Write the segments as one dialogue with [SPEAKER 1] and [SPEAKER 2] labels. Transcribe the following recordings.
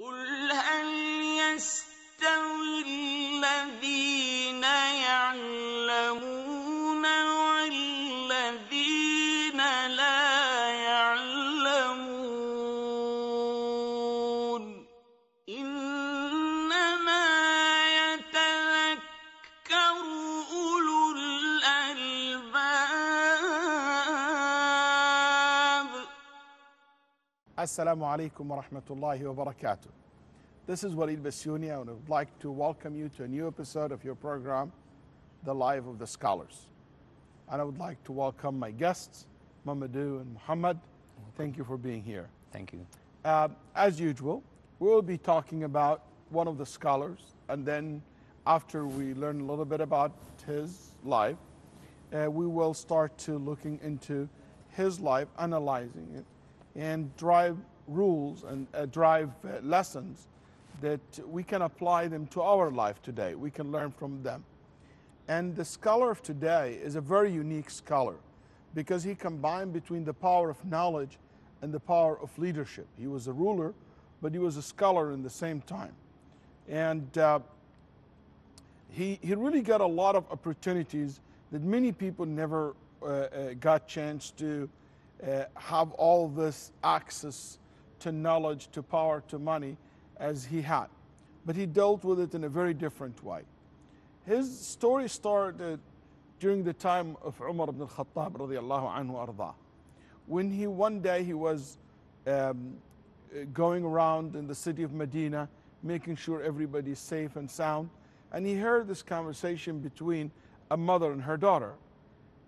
[SPEAKER 1] قل هل يستوي الذين يعلمون والذين لا يعلمون إنما يتذكر أولو الألباب.
[SPEAKER 2] Assalamu alaikum wa rahmatullahi wa barakatuh. This is Walid Basuni, and I would like to welcome you to a new episode of your program, The Life of the Scholars. And I would like to welcome my guests, Mamadou and Muhammad. Thank you for being here.
[SPEAKER 3] Thank you.
[SPEAKER 2] As usual, we will be talking about one of the scholars, and then after we learn a little bit about his life, we will start to looking into his life, analyzing it, and drive rules and drive lessons that we can apply them to our life today. We can learn from them. And the scholar of today is a very unique scholar because he combined between the power of knowledge and the power of leadership. He was a ruler, but he was a scholar in the same time. And he really got a lot of opportunities that many people never got chance to have all this access to knowledge, to power, to money as he had. But he dealt with it in a very different way. His story started during the time of Umar ibn al-Khattab radiallahu anhu arda. When one day he was going around in the city of Medina, making sure everybody's safe and sound, and he heard this conversation between a mother and her daughter.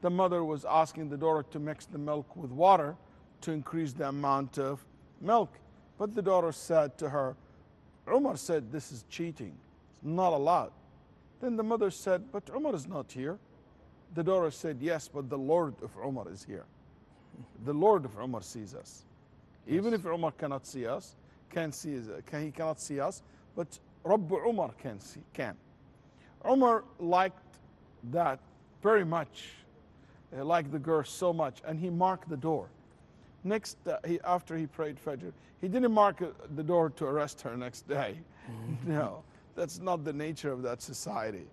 [SPEAKER 2] The mother was asking the daughter to mix the milk with water to increase the amount of milk. But the daughter said to her, Umar said this is cheating, it's not allowed. Then the mother said, but Umar is not here. The daughter said, yes, but the Lord of Umar is here. The Lord of Umar sees us. Even if Umar cannot see us, he cannot see us, but Rabbu Umar can. Umar liked that very much. Liked the girl so much, and he marked the door. Next, after he prayed Fajr, he didn't mark the door to arrest her next day. No, that's not the nature of that society.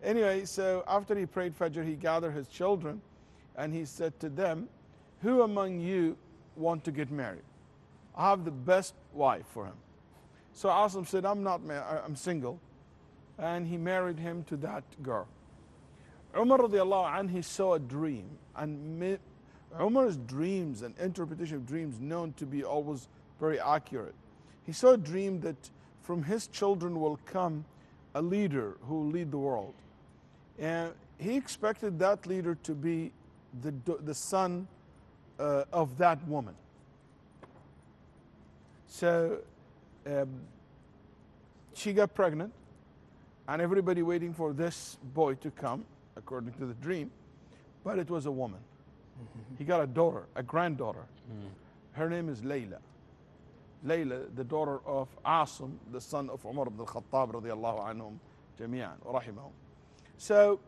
[SPEAKER 2] Anyway, so after he prayed Fajr, he gathered his children, and he said to them, who among you want to get married? I have the best wife for him. So Asim said, I'm single. And he married him to that girl. Umar radiallahu anhu, he saw a dream, and Umar's dreams and interpretation of dreams known to be always very accurate. He saw a dream that from his children will come a leader who will lead the world. And he expected that leader to be the son of that woman. So she got pregnant, and everybody waiting for this boy to come, according to the dream, but it was a woman. He got a daughter, a granddaughter. Her name is Layla. Layla, the daughter of Asim, the son of Umar ibn al-Khattab radiallahu anhum jami'an, rahimahum. So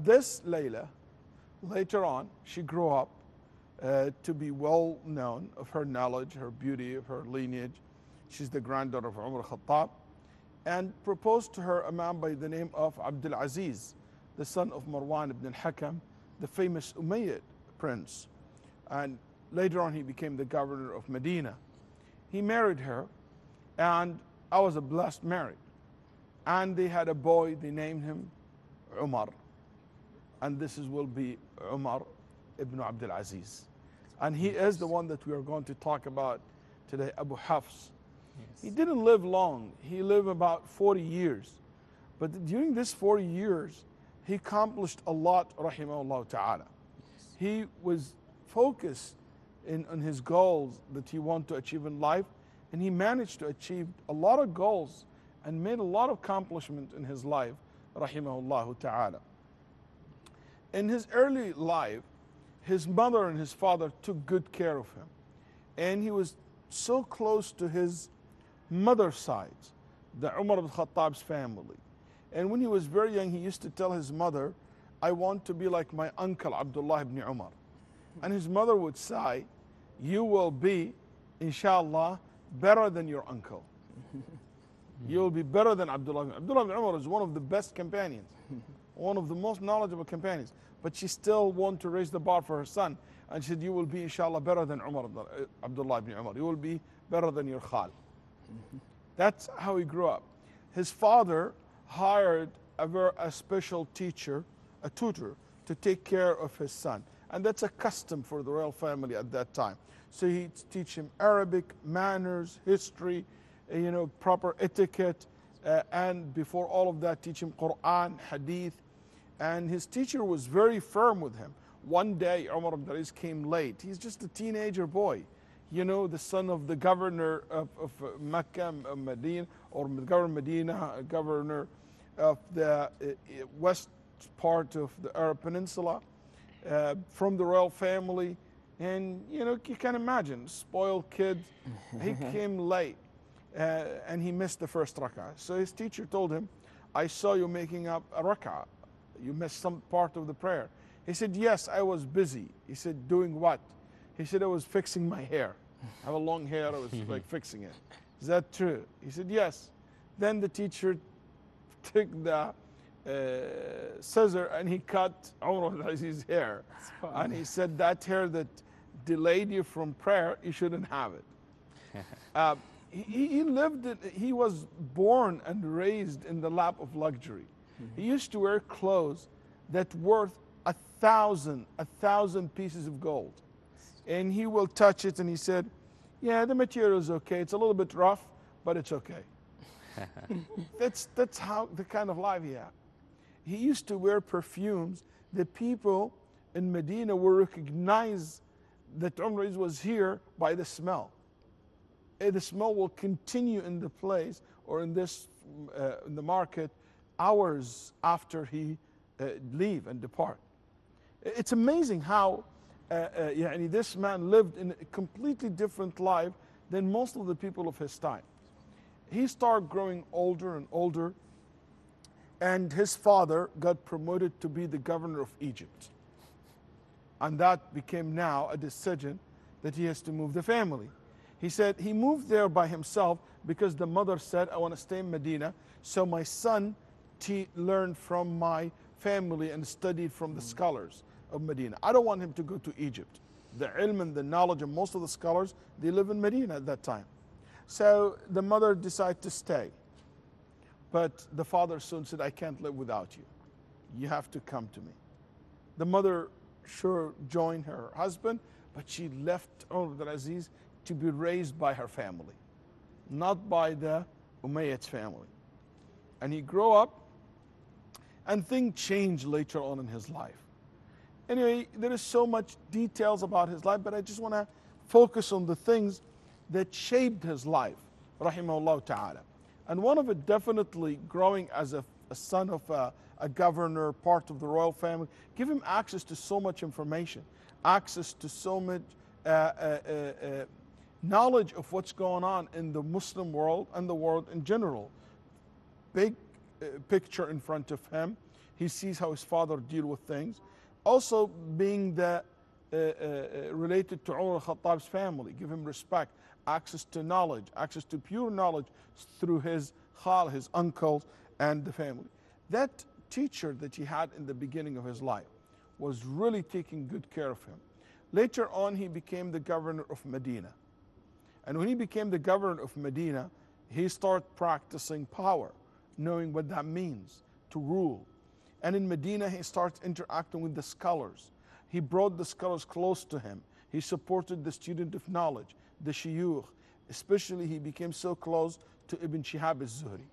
[SPEAKER 2] this Layla, later on, she grew up to be well known of her knowledge, her beauty, of her lineage. She's the granddaughter of Umar al-Khattab, and proposed to her a man by the name of Abdul Aziz, the son of Marwan ibn al-Hakam, the famous Umayyad prince. And later on he became the governor of Medina. He married her, and I was a blessed marriage. And they had a boy, they named him Umar. And will be Umar ibn Abdul Aziz. And he is the one that we are going to talk about today, Abu Hafs. Yes. He didn't live long. He lived about 40 years. But during this 40 years, he accomplished a lot, rahimahullah ta'ala. He was focused on his goals that he wanted to achieve in life, and he managed to achieve a lot of goals and made a lot of accomplishment in his life, rahimahullah ta'ala. In his early life, his mother and his father took good care of him. And he was so close to his mother's side, the Umar ibn Khattab's family. And when he was very young, he used to tell his mother, I want to be like my uncle Abdullah ibn Umar. And his mother would say, you will be, inshallah, better than your uncle. You'll be better than Abdullah. Abdullah ibn Umar is one of the best companions, one of the most knowledgeable companions. But she still wanted to raise the bar for her son. And she said, you will be, inshallah, better than Abdullah ibn Umar. You will be better than your khal. That's how he grew up. His father hired a special teacher, a tutor, to take care of his son. And that's a custom for the royal family at that time. So he'd teach him Arabic, manners, history, proper etiquette, and before all of that, teach him Quran, Hadith. And his teacher was very firm with him. One day, Umar ibn Aziz came late. He's just a teenager boy, the son of the governor of Mecca, Medina, or the governor of Medina, governor of the west part of the Arab Peninsula, from the royal family. And, you can imagine, spoiled kid. He came late, and he missed the first rak'ah. So his teacher told him, I saw you making up a rak'ah. You missed some part of the prayer. He said, yes, I was busy. He said, doing what? He said, I was fixing my hair. I have a long hair, I was like fixing it. Is that true? He said, yes. Then the teacher took the scissor and he cut Umar ibn Aziz's hair. And he said, that hair that delayed you from prayer, you shouldn't have it. He was born and raised in the lap of luxury. He used to wear clothes that worth 1,000 pieces of gold. And he will touch it and he said, yeah, the material is okay. It's a little bit rough, but it's okay. That's how the kind of life he had. He used to wear perfumes that people in Medina will recognize that Umar was here by the smell. The smell will continue in the place or in the market hours after he leave and depart. It's amazing how this man lived in a completely different life than most of the people of his time. He started growing older and older, and his father got promoted to be the governor of Egypt. And that became now a decision that he has to move the family. He said he moved there by himself because the mother said, I want to stay in Medina, so my son learned from my family and studied from the scholars of Medina. I don't want him to go to Egypt. The ilm and the knowledge of most of the scholars, they live in Medina at that time. So the mother decided to stay. But the father soon said, I can't live without you. You have to come to me. The mother sure joined her husband, but she left Umar ibn Aziz to be raised by her family, not by the Umayyad's family. And he grew up, and things changed later on in his life. Anyway, there is so much details about his life, but I just want to focus on the things that shaped his life, rahimahullah ta'ala. And one of it, definitely growing as a son of a governor, part of the royal family, give him access to so much information, access to so much knowledge of what's going on in the Muslim world and the world in general. Big picture in front of him. He sees how his father deal with things. Also being related to Umar al-Khattab's family, give him respect, access to knowledge, access to pure knowledge through his khal, his uncles, and the family. That teacher that he had in the beginning of his life was really taking good care of him. Later on, he became the governor of Medina. And when he became the governor of Medina, he started practicing power, knowing what that means to rule. And in Medina, he started interacting with the scholars. He brought the scholars close to him. He supported the student of knowledge, the shuyukh. Especially, he became so close to Ibn Shihab al-Zuhri.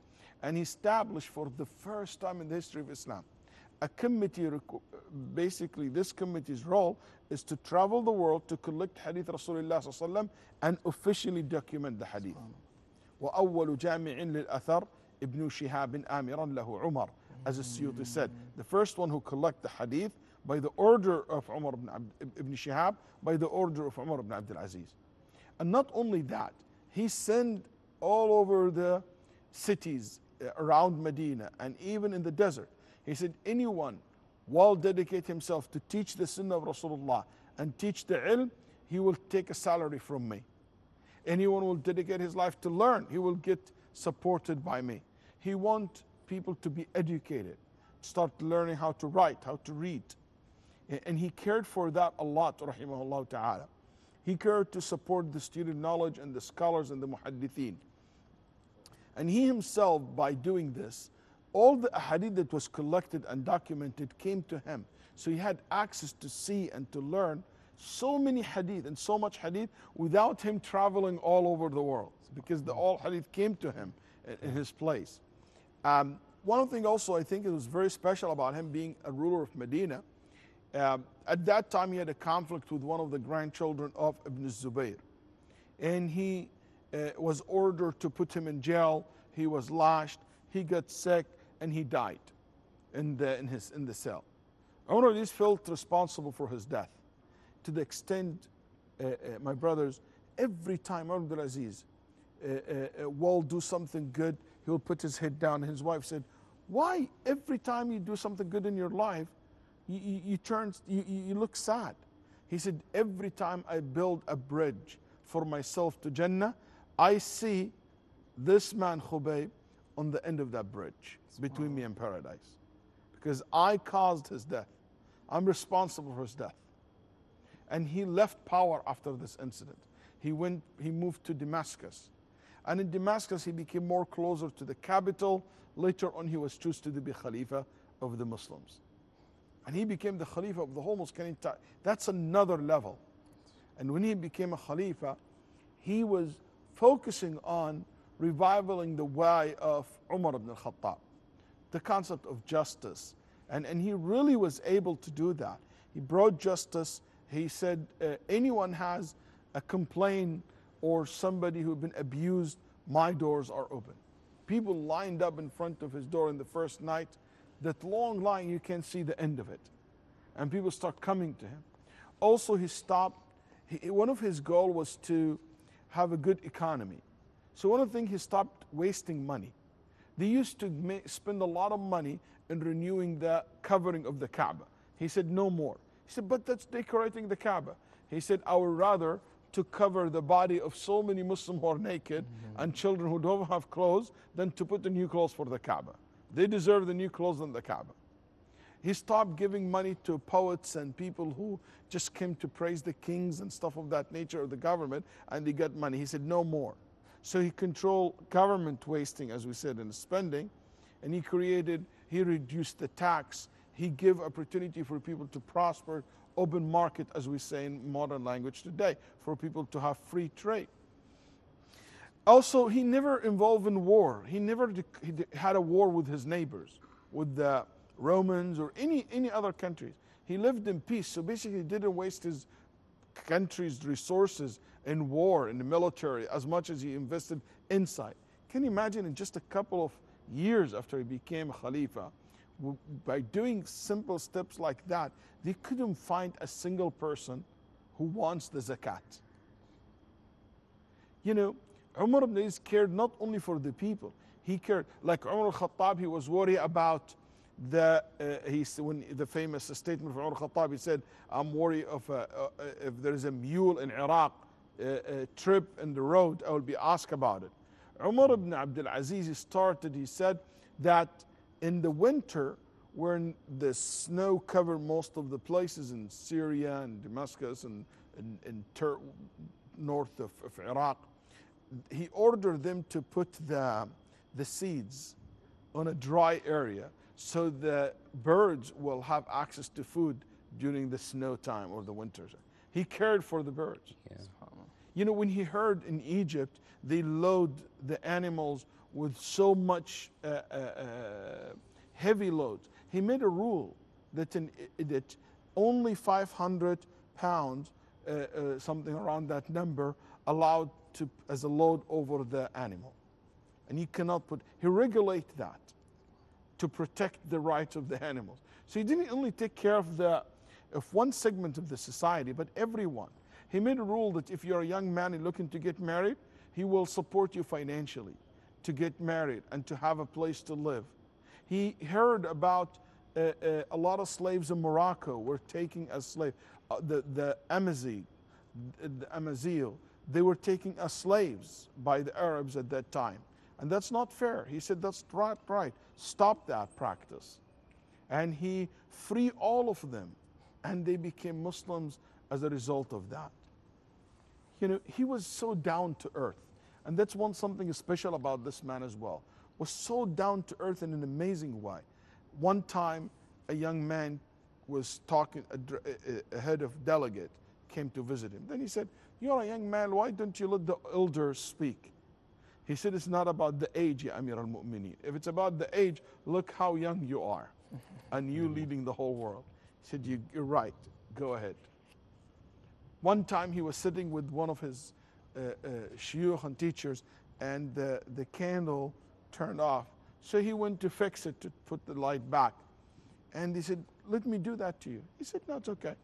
[SPEAKER 2] And he established for the first time in the history of Islam a committee. Basically, this committee's role is to travel the world to collect hadith Rasulullah sallallahu alaihi wasallam and officially document the hadith. وَأَوَّلُ جَامِعٍ لِلْأَثَرِ Ibn Shihab آمِرًا لَهُ عُمَرٍ. As the Suyuti said, the first one who collect the hadith by the order of Ibn Shihab, by the order of Umar ibn Abdul Aziz. And not only that, he sent all over the cities around Medina and even in the desert. He said, anyone will dedicate himself to teach the sunnah of Rasulullah and teach the ilm, he will take a salary from me. Anyone will dedicate his life to learn, he will get supported by me. He wants people to be educated, start learning how to write, how to read. And he cared for that a lot, rahimahullah ta'ala. He cared to support the student knowledge and the scholars and the muhaddithin. And he himself, by doing this, all the hadith that was collected and documented came to him. So he had access to see and to learn so many hadith and so much hadith without him traveling all over the world, because the all hadith came to him in his place. One of the things also I think it was very special about him being a ruler of Medina, at that time he had a conflict with one of the grandchildren of Ibn Zubayr. And he was ordered to put him in jail. He was lashed, he got sick, and he died in the cell. Umar is felt responsible for his death, to the extent, my brothers, every time Abdul Aziz will do something good, he'll put his head down. And his wife said, why every time you do something good in your life, you look sad? He said, every time I build a bridge for myself to Jannah, I see this man Khubayb on the end of that bridge between me and paradise, because I caused his death. I'm responsible for his death. And he left power after this incident. He moved to Damascus. And in Damascus, he became more closer to the capital. Later on, he was chosen to be Khalifa of the Muslims. And he became the Khalifa of the whole Muslim. That's another level. And when he became a Khalifa, he was focusing on reviving the way of Umar ibn al-Khattab, the concept of justice. And he really was able to do that. He brought justice. He said, anyone has a complaint or somebody who's been abused, my doors are open. People lined up in front of his door in the first night. That long line, you can't see the end of it. And people start coming to him. Also, he stopped. One of his goals was to have a good economy. So one of the things, he stopped wasting money. They used to spend a lot of money in renewing the covering of the Kaaba. He said, no more. He said, but that's decorating the Kaaba. He said, I would rather to cover the body of so many Muslims who are naked and children who don't have clothes than to put the new clothes for the Kaaba. They deserve the new clothes than the Kaaba. He stopped giving money to poets and people who just came to praise the kings and stuff of that nature, or the government, and they got money. He said, no more. So he controlled government wasting, as we said, and spending, and he reduced the tax. He gave opportunity for people to prosper, open market, as we say in modern language today, for people to have free trade. Also, he never involved in war. He never had a war with his neighbors, with the Romans or any other countries. He lived in peace. So basically, he didn't waste his country's resources in war, in the military, as much as he invested inside. Can you imagine, in just a couple of years after he became a Khalifa, by doing simple steps like that, they couldn't find a single person who wants the zakat. You know, Umar ibn Aziz cared not only for the people, he cared, like Umar al-Khattab, he was worried about when the famous statement of Umar al-Khattab, he said, I'm worried of if there is a mule in Iraq, a trip in the road, I will be asked about it. Umar ibn Abdul Aziz he said that in the winter, when the snow covered most of the places in Syria and Damascus and north of Iraq, he ordered them to put the seeds on a dry area so the birds will have access to food during the snow time or the winters. He cared for the birds.
[SPEAKER 3] Yeah.
[SPEAKER 2] You know, when he heard in Egypt, they load the animals with so much heavy loads, he made a rule that only 500 pounds, something around that number, allowed as a load over the animal. And you cannot he regulated that to protect the rights of the animals. So he didn't only take care of one segment of the society, but everyone. He made a rule that if you're a young man and looking to get married, he will support you financially to get married and to have a place to live. He heard about a lot of slaves in Morocco were taken as slaves. The Amazigh, they were taking us slaves by the Arabs at that time. And that's not fair. He said, that's right. Stop that practice. And he freed all of them. And they became Muslims as a result of that. You know, he was so down to earth. And that's something special about this man as well. Was so down to earth in an amazing way. One time, a young man was talking, a head of delegate came to visit him. Then he said, you're a young man, why don't you let the elders speak? He said, it's not about the age, ya Amir al-Mu'mineen. If it's about the age, look how young you are. And you leading the whole world. He said, you're right, go ahead. One time he was sitting with one of his shuyukh and teachers, and the candle turned off. So he went to fix it, to put the light back. And he said, let me do that to you. He said, no, it's okay.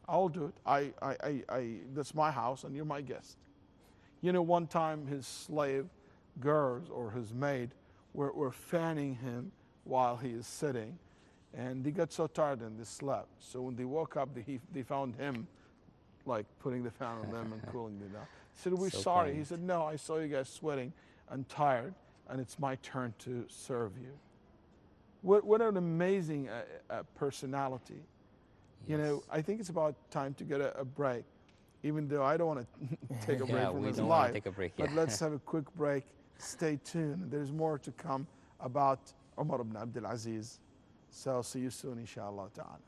[SPEAKER 2] I'll do it. That's my house and you're my guest. You know, one time his slave girls or his maid were fanning him while he is sitting. And they got so tired and they slept. So when they woke up, they found him like putting the fan on them and cooling them down. He said, we're sorry. Kind. He said, no, I saw you guys sweating and tired, and it's my turn to serve you. What an amazing personality. Yes. You know, I think it's about time to get a break, even though I don't want to take a break from his life.
[SPEAKER 3] Take a break,
[SPEAKER 2] But let's have a quick break. Stay tuned. There's more to come about Umar ibn Abdul Aziz. So see you soon, inshallah ta'ala.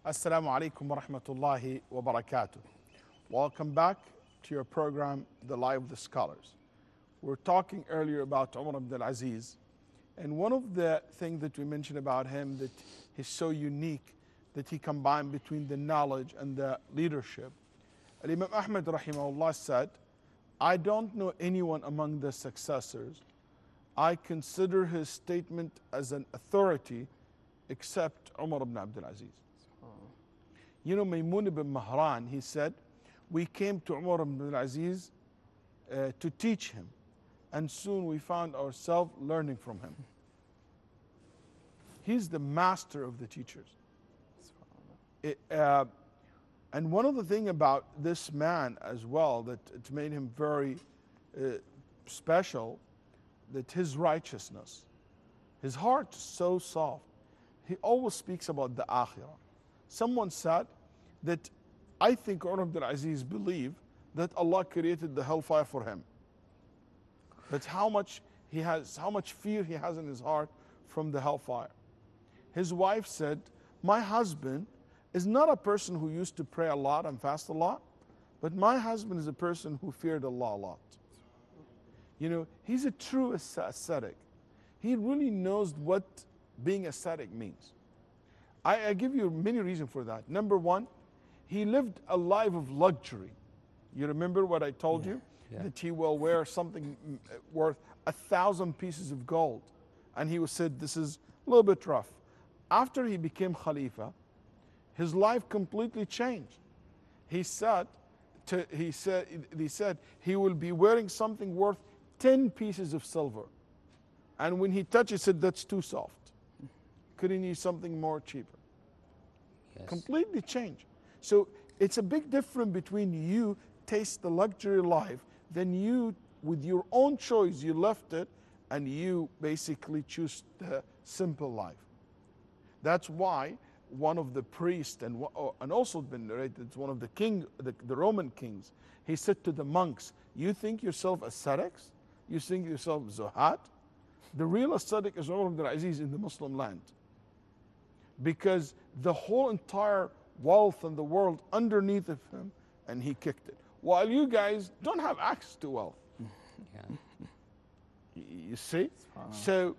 [SPEAKER 2] Assalamu alaikum wa rahmatullahi wa barakatuh. Welcome back to your program, The Life of the Scholars. We were talking earlier about Umar ibn Aziz, and one of the things that we mentioned about him that he's so unique, that he combined between the knowledge and the leadership. Imam Ahmad rahimahullah said, I don't know anyone among the successors. I consider his statement as an authority except Umar ibn Abdul Aziz. You know, Maymun ibn Mahran, he said, we came to Umar ibn Aziz to teach him, and soon we found ourselves learning from him. He's the master of the teachers. And one of the things about this man as well that it made him very special, that his righteousness, his heart is so soft. He always speaks about the akhirah. Someone said that I think Umar ibn Aziz believed that Allah created the hellfire for him. That's how much fear he has in his heart from the hellfire. His wife said, my husband is not a person who used to pray a lot and fast a lot, but my husband is a person who feared Allah a lot. You know, he's a true ascetic. He really knows what being ascetic means. I give you many reasons for that. Number one, he lived a life of luxury. You remember what I told you? Yeah. That he will wear something worth 1,000 pieces of gold. And he said, this is a little bit rough. After he became Khalifa, his life completely changed. He said he will be wearing something worth 10 pieces of silver. And when he touched it, he said, that's too soft. Couldn't use something more cheaper. Yes. Completely changed. So it's a big difference between you taste the luxury life, then you, with your own choice, you left it, and you basically choose the simple life. That's why one of the priests, and also been narrated, it's one of the Roman kings, he said to the monks, you think yourself ascetics? You think yourself zuhat? The real ascetic is Umar ibn Aziz in the Muslim land. Because the whole entire wealth in the world underneath of him, and he kicked it. While you guys don't have access to wealth. Yeah. You see? So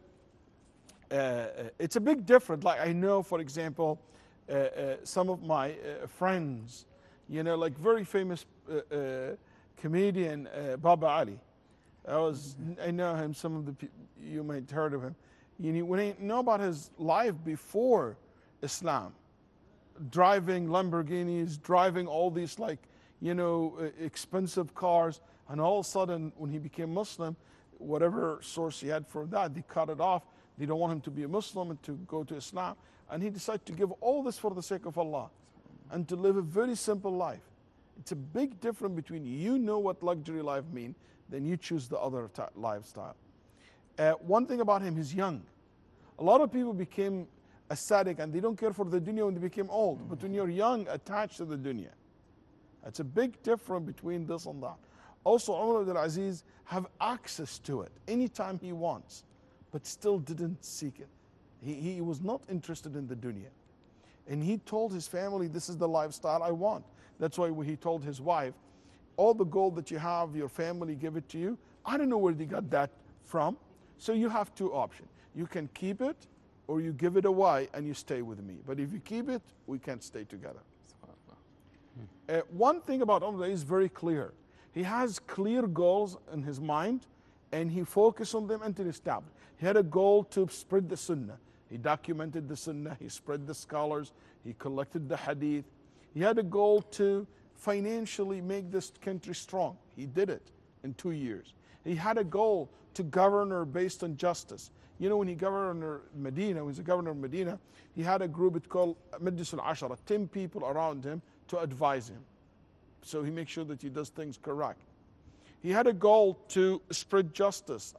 [SPEAKER 2] it's a big difference. Like I know, for example, some of my friends, you know, like very famous comedian Baba Ali. I know him. Some of you might heard of him. When I know about his life before Islam, driving Lamborghinis, driving all these expensive cars, and all of a sudden when he became Muslim, whatever source he had for that, they cut it off. They don't want him to be a Muslim and to go to Islam. And he decided to give all this for the sake of Allah and to live a very simple life. It's a big difference between you know what luxury life means, then you choose the other lifestyle. One thing about him, he's young. A lot of people became ascetic and they don't care for the dunya when they became old. But when you're young, attached to the dunya. It's a big difference between this and that. Also, Umar Abdul Aziz have access to it anytime he wants, but still didn't seek it. He was not interested in the dunya. And he told his family, this is the lifestyle I want. That's why he told his wife, all the gold that you have, your family give it to you. I don't know where they got that from. So you have two options. You can keep it or you give it away and you stay with me. But if you keep it, we can't stay together. One thing about Umar is very clear. He has clear goals in his mind and he focused on them until he stopped. He had a goal to spread the sunnah. He documented the sunnah, he spread the scholars, he collected the hadith. He had a goal to financially make this country strong. He did it in 2 years. He had a goal to govern based on justice. When he governed Medina, when he was the governor of Medina, he had a group it's called Majlis al-Ashara, 10 people around him to advise him. So he makes sure that he does things correct. He had a goal to spread justice,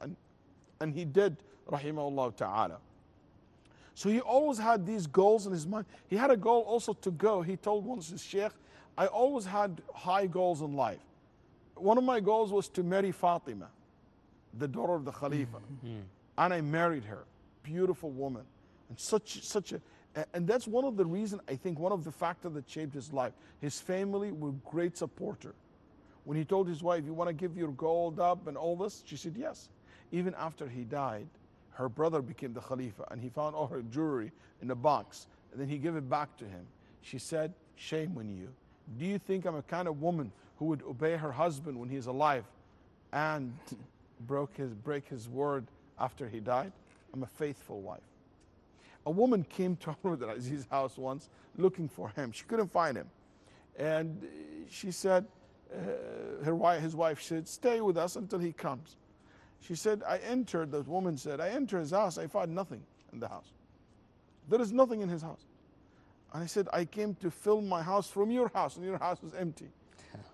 [SPEAKER 2] and he did, rahimahullah ta'ala. So he always had these goals in his mind. He had a goal also to go. He told once his sheikh, I always had high goals in life. One of my goals was to marry Fatima, the daughter of the Khalifa. And I married her. Beautiful woman. And and that's one of the reasons, I think, one of the factors that shaped his life. His family were great supporter. When he told his wife, you want to give your gold up and all this? She said, yes. Even after he died, her brother became the Khalifa and he found all her jewelry in a box. And then he gave it back to him. She said, shame on you. Do you think I'm a kind of woman who would obey her husband when he's alive and break his word after he died? I'm a faithful wife. A woman came to Umar Abdul Aziz's house once looking for him. She couldn't find him. And she said, his wife said, stay with us until he comes. She said, the woman said, I entered his house, I found nothing in the house. There is nothing in his house. And I said, I came to fill my house from your house, and your house was empty.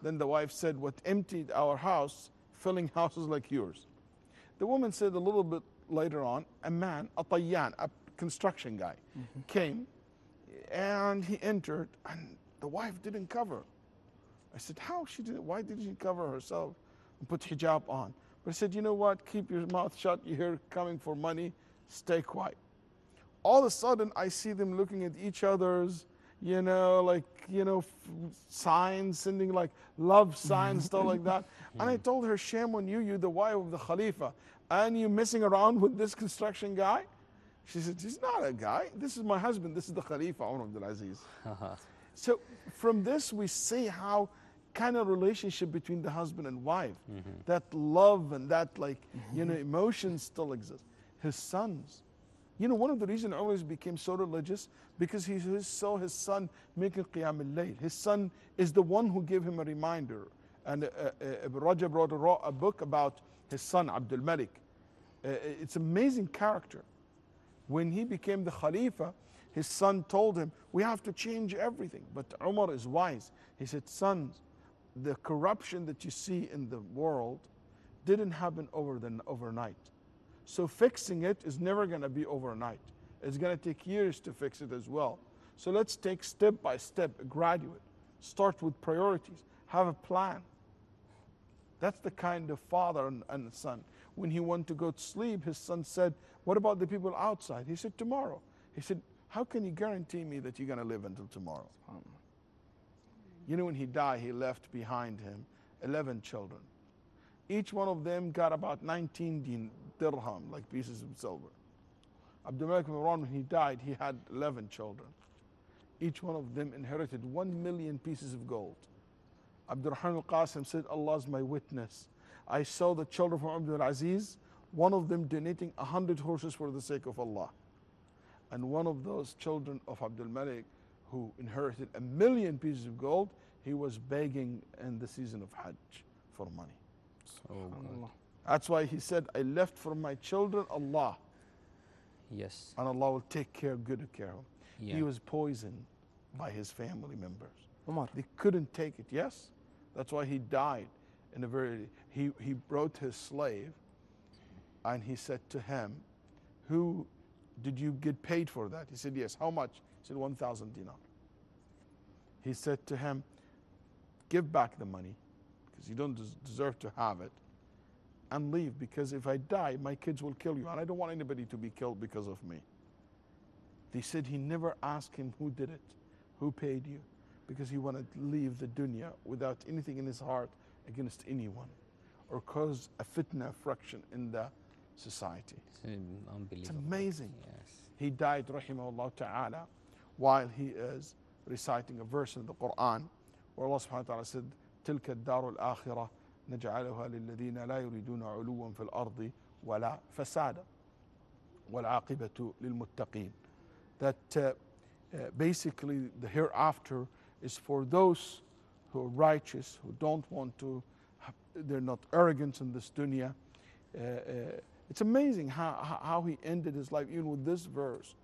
[SPEAKER 2] Then the wife said, what emptied our house, filling houses like yours. The woman said a little bit later on, a man, a tayyan, a construction guy, came, and he entered, and the wife didn't cover. I said, why didn't she cover herself and put hijab on? But I said, you know what, keep your mouth shut, you're here coming for money, stay quiet. All of a sudden, I see them looking at each other's, signs, sending love signs, stuff like that. And I told her, shame on you, you're the wife of the Khalifa, and you messing around with this construction guy? She said, he's not a guy, this is my husband, this is the Khalifa, Umar Abdul Aziz. So from this, we see how kind of relationship between the husband and wife, that love and that emotion still exists. His sons, one of the reasons always became so religious, because he saw his son making Qiyam al-Layl. His son is the one who gave him a reminder. And Ibn Rajab wrote a book about his son, Abdul Malik. It's an amazing character. When he became the Khalifa, his son told him, we have to change everything. But Umar is wise. He said, sons, the corruption that you see in the world didn't happen overnight. So fixing it is never going to be overnight. It's going to take years to fix it as well. So let's take step by step, graduate. Start with priorities. Have a plan. That's the kind of father and son. When he went to go to sleep, his son said, what about the people outside? He said, tomorrow. He said, how can you guarantee me that you're going to live until tomorrow? When he died, he left behind him 11 children. Each one of them got about 19 dirham, like pieces of silver. Abdul Malik ibn Marwan, when he died, he had 11 children. Each one of them inherited 1 million pieces of gold. Abdul Rahman al-Qasim said, Allah is my witness. I saw the children from Abdul Aziz, one of them donating 100 horses for the sake of Allah. And one of those children of Abdul Malik, who inherited 1,000,000 pieces of gold, he was begging in the season of Hajj for money.
[SPEAKER 3] So good.
[SPEAKER 2] That's why he said, I left for my children Allah,
[SPEAKER 3] Yes.
[SPEAKER 2] and Allah will take good care of him.
[SPEAKER 3] Yeah.
[SPEAKER 2] He was poisoned by his family members.
[SPEAKER 4] Umar.
[SPEAKER 2] They couldn't take it, yes? That's why he died in a very, he brought his slave and he said to him, who did you get paid for that? He said, yes. How much? He said, 1,000 dinar. He said to him, give back the money because you don't deserve to have it, and leave, because if I die, my kids will kill you, and I don't want anybody to be killed because of me. They said he never asked him who did it, who paid you, because he wanted to leave the dunya without anything in his heart against anyone, or cause a fitna, friction in the society.
[SPEAKER 3] It's unbelievable.
[SPEAKER 2] It's amazing.
[SPEAKER 3] Yes.
[SPEAKER 2] He died, rahimahullah ta'ala, while he is reciting a verse in the Quran, where Allah subhanahu wa ta'ala said, تِلْكَ الدَّارُ الْآخِرَةِ نجعلها للذين لا يريدون علوا في الأرض ولا فسادا والعاقبة للمتقين. That basically the hereafter is for those who are righteous, who don't want to, they're not arrogant in this dunya. It's amazing how he ended his life, even with this verse,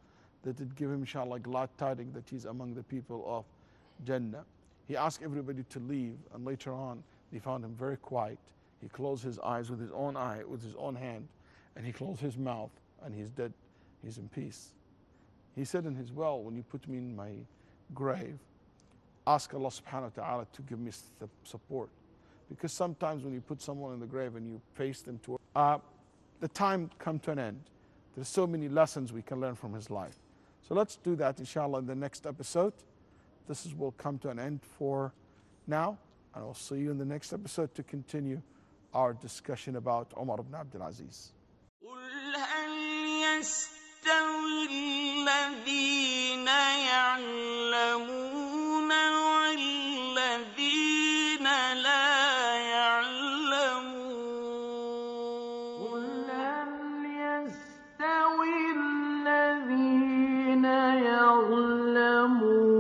[SPEAKER 2] that it give him, inshallah, glad tidings that he's among the people of Jannah. He asked everybody to leave, and later on, they found him very quiet. He closed his eyes with his own eye, with his own hand, and he closed his mouth, and he's dead. He's in peace. He said in his will, when you put me in my grave, ask Allah subhanahu wa ta'ala to give me support. Because sometimes when you put someone in the grave and you face them to the time come to an end. There's so many lessons we can learn from his life. So let's do that, inshallah, in the next episode. Will come to an end for now. And I'll see you in the next episode to continue our discussion about Umar ibn Abdul Aziz.
[SPEAKER 1] قل هل يستوي الذين يعلمون والذين لا يعلمون
[SPEAKER 4] قل هل يستوي الذين يعلمون